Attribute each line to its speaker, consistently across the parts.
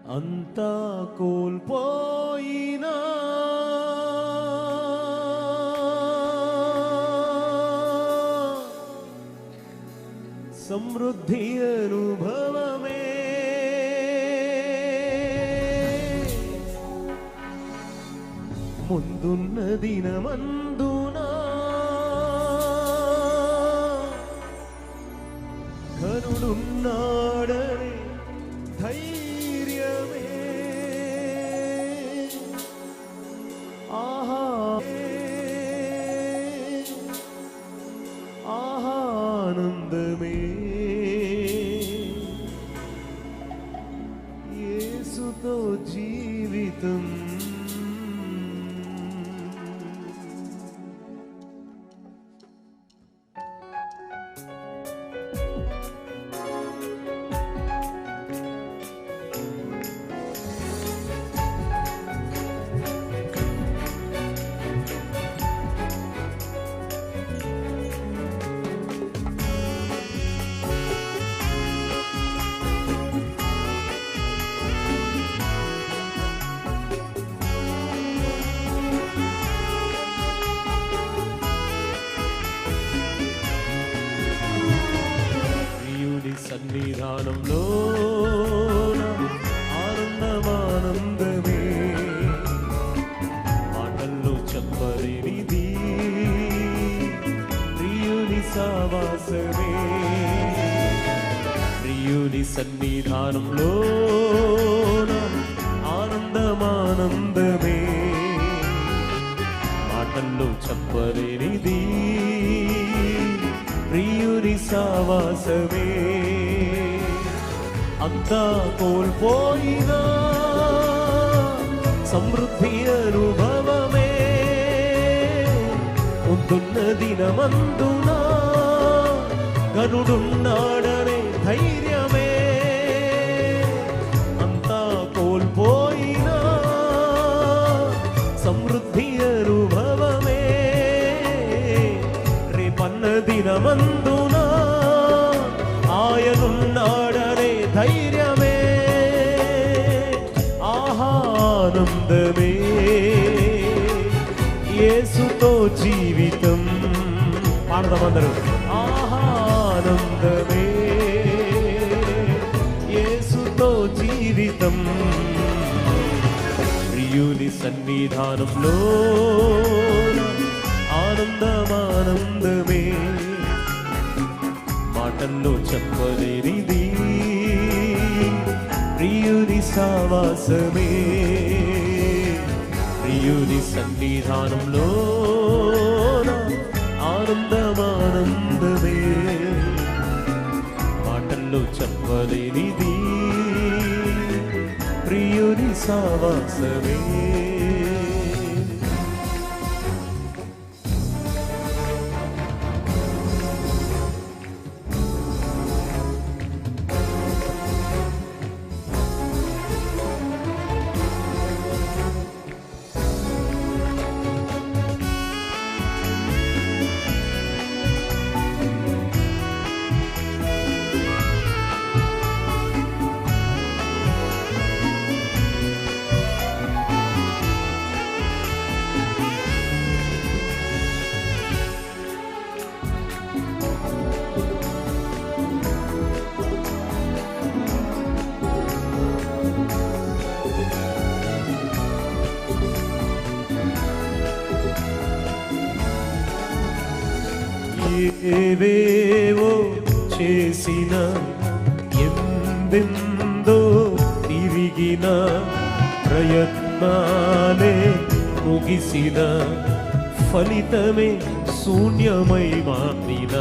Speaker 1: అంతా కోల్పోయినా సమృద్ధి అనుభవమే ముందున్న దినమందునా కరుడున్నాడని ధైర్యమే ఆనందమే యేసుతో జీవితం సన్నిధానంలో ఆనందమానందమే మాటల్లో చెప్పలేనిది ప్రియుని సావాసమే ప్రియుని సన్నిధానంలో ఆనందమానందమే మాటల్లో చెప్పలేనిది ప్రియుని సావాసమే అంతా కోల్పోయినా సమృద్ధి అనుభవమే ముందున్న దినమందునా గనుడున్నాడనే ధైర్యమే అంతా కోల్పోయినా సమృద్ధి అనుభవమే రేపన్న దినమందునా ఆయనున్నాడనే ధైర్యమే ఆనందమే యేసుతో జీవితం పాడదామందరూ ఆనందమే యేసుతో జీవితం ప్రియుని సన్నిధానంలో ఆనందమానందమే మాటల్లో చెప్పలేనిది ప్రియుని సావాసమే ప్రియుని సన్నిధానంలో ఆనందమానందమే మాటల్లో చెప్పలేనిది ప్రియుని సావాసమే ఏవేవో చేసిన ఎందెందో తిరిగిన ప్రయత్నాలే ముగిసిన ఫలితమే శూన్యమై మారిన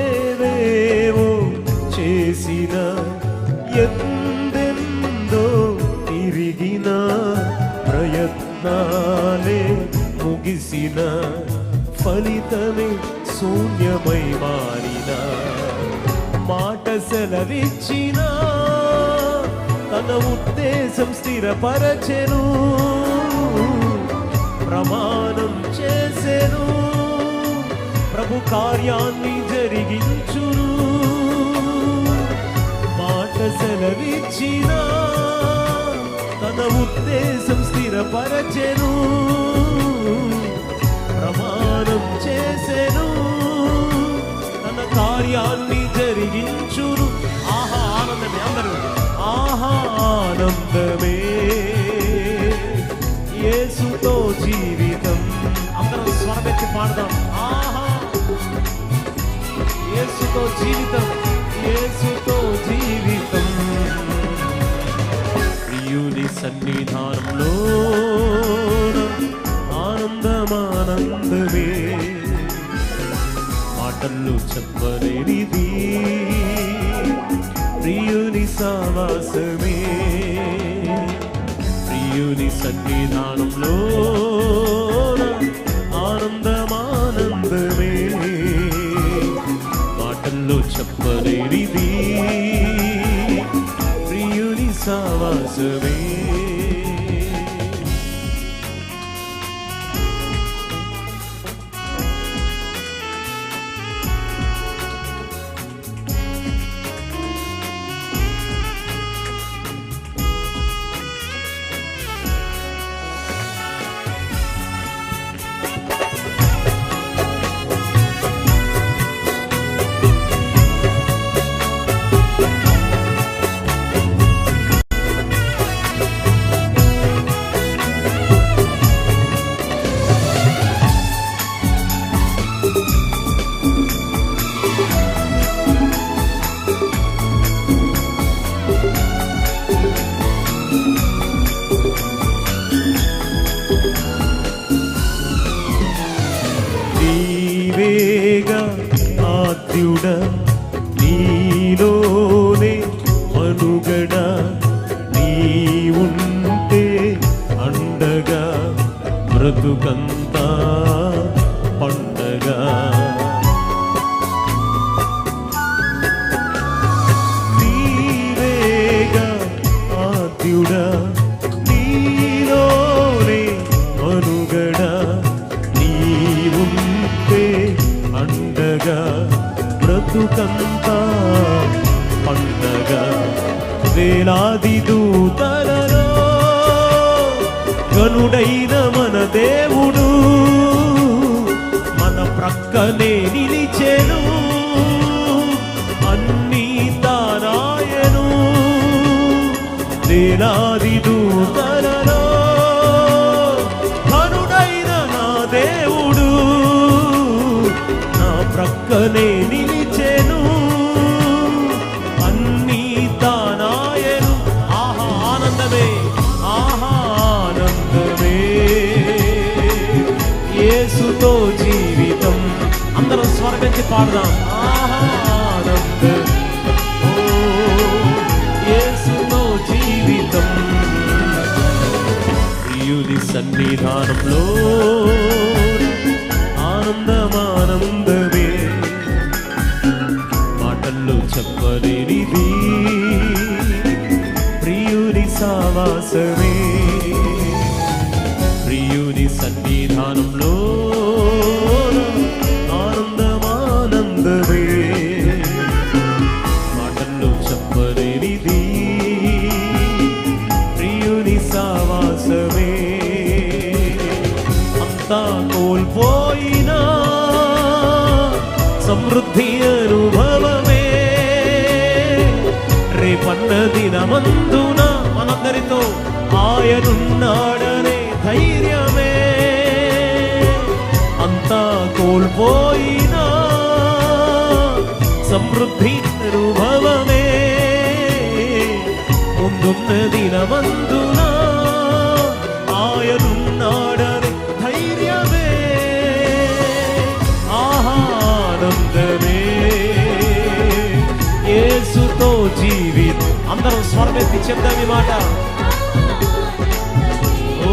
Speaker 1: ఏవేవో చేసిన ఎందెందో తిరిగిన ప్రయత్నాలే ముగిసిన ఫలితమే శూన్యమై మారిన మాట సెలవిచ్చిన తన ఉద్దేశం స్థిరపరచెను ప్రమాణం చేసెను ప్రభు కార్యాన్ని జరిగించును సెలవిచ్చిన తన ఉద్దేశం స్థిరపరచెను, ప్రమాణం చేసెను, తన కార్యాన్ని జరిగించును. ఆహా ఆనందమే, అందరూ ఆహా ఆనందమే యేసుతో జీవితం. అందరం స్వరమెత్తి పాడదాం. ఆహా యేసుతో జీవితం, యేసుతో జీవితం. ప్రియుని సన్నిధానంలో ఆనందమానందమే, మాటల్లో చెప్పలేనిది ప్రియుని సావాసమే. ప్రియుని సన్నిధానంలో ఆనందమానందమే, మాటల్లో చెప్పలేనిది ప్రియుని సావాసమే. ఆద్యుడ నీలోనే మనుగడ, నీ ఉంటే అండగా బ్రతుకంతా పండగ. నీవేగా ఆద్యుడ నీలోనే మనుగడ, నీ ఉంటే అండగా బ్రతుకంతా పండగ. వేలాది దూతలలో గనుడైన మన దేవుడు మన ప్రక్కనే నిలిచెను, అన్నీ తానాయను. వేలాది దూతలలో గనుడైన నా దేవుడు ప్రక్కనే నిలిచెను, అన్నీ తానాయను. ఆహా ఆనందమే, ఆహా ఆనందమే యేసుతో జీవితం. అందరం స్వరమెత్తి పాడదాం. ఆహా ఆనందం, ఓ యేసుతో జీవితం. ప్రియుని సన్నిధానంలో ఆనందమానందమే, మాటల్లో చెప్పలేనిది ప్రియుని సావాసమే. ప్రియుని సన్నిధానంలో ఆనందమానందమే, మాటల్లో చెప్పలేనిది ప్రియుని సావాసమే. అంతా కోల్పోయినా సమృద్ధి అనుభవమే, రేపన్న దినమందున మనందరితో ఆయనున్నాడనే ధైర్యమే. అంతా కోల్పోయినా సమృద్ధి అనుభవమే, ముందున్న దినమందున ఆయనున్నాడనే ధైర్యమే. ఆనందమే యేసుతో జీవితం. అందరం స్వరమెత్తి చెప్దాం ఈ మాట. ఓ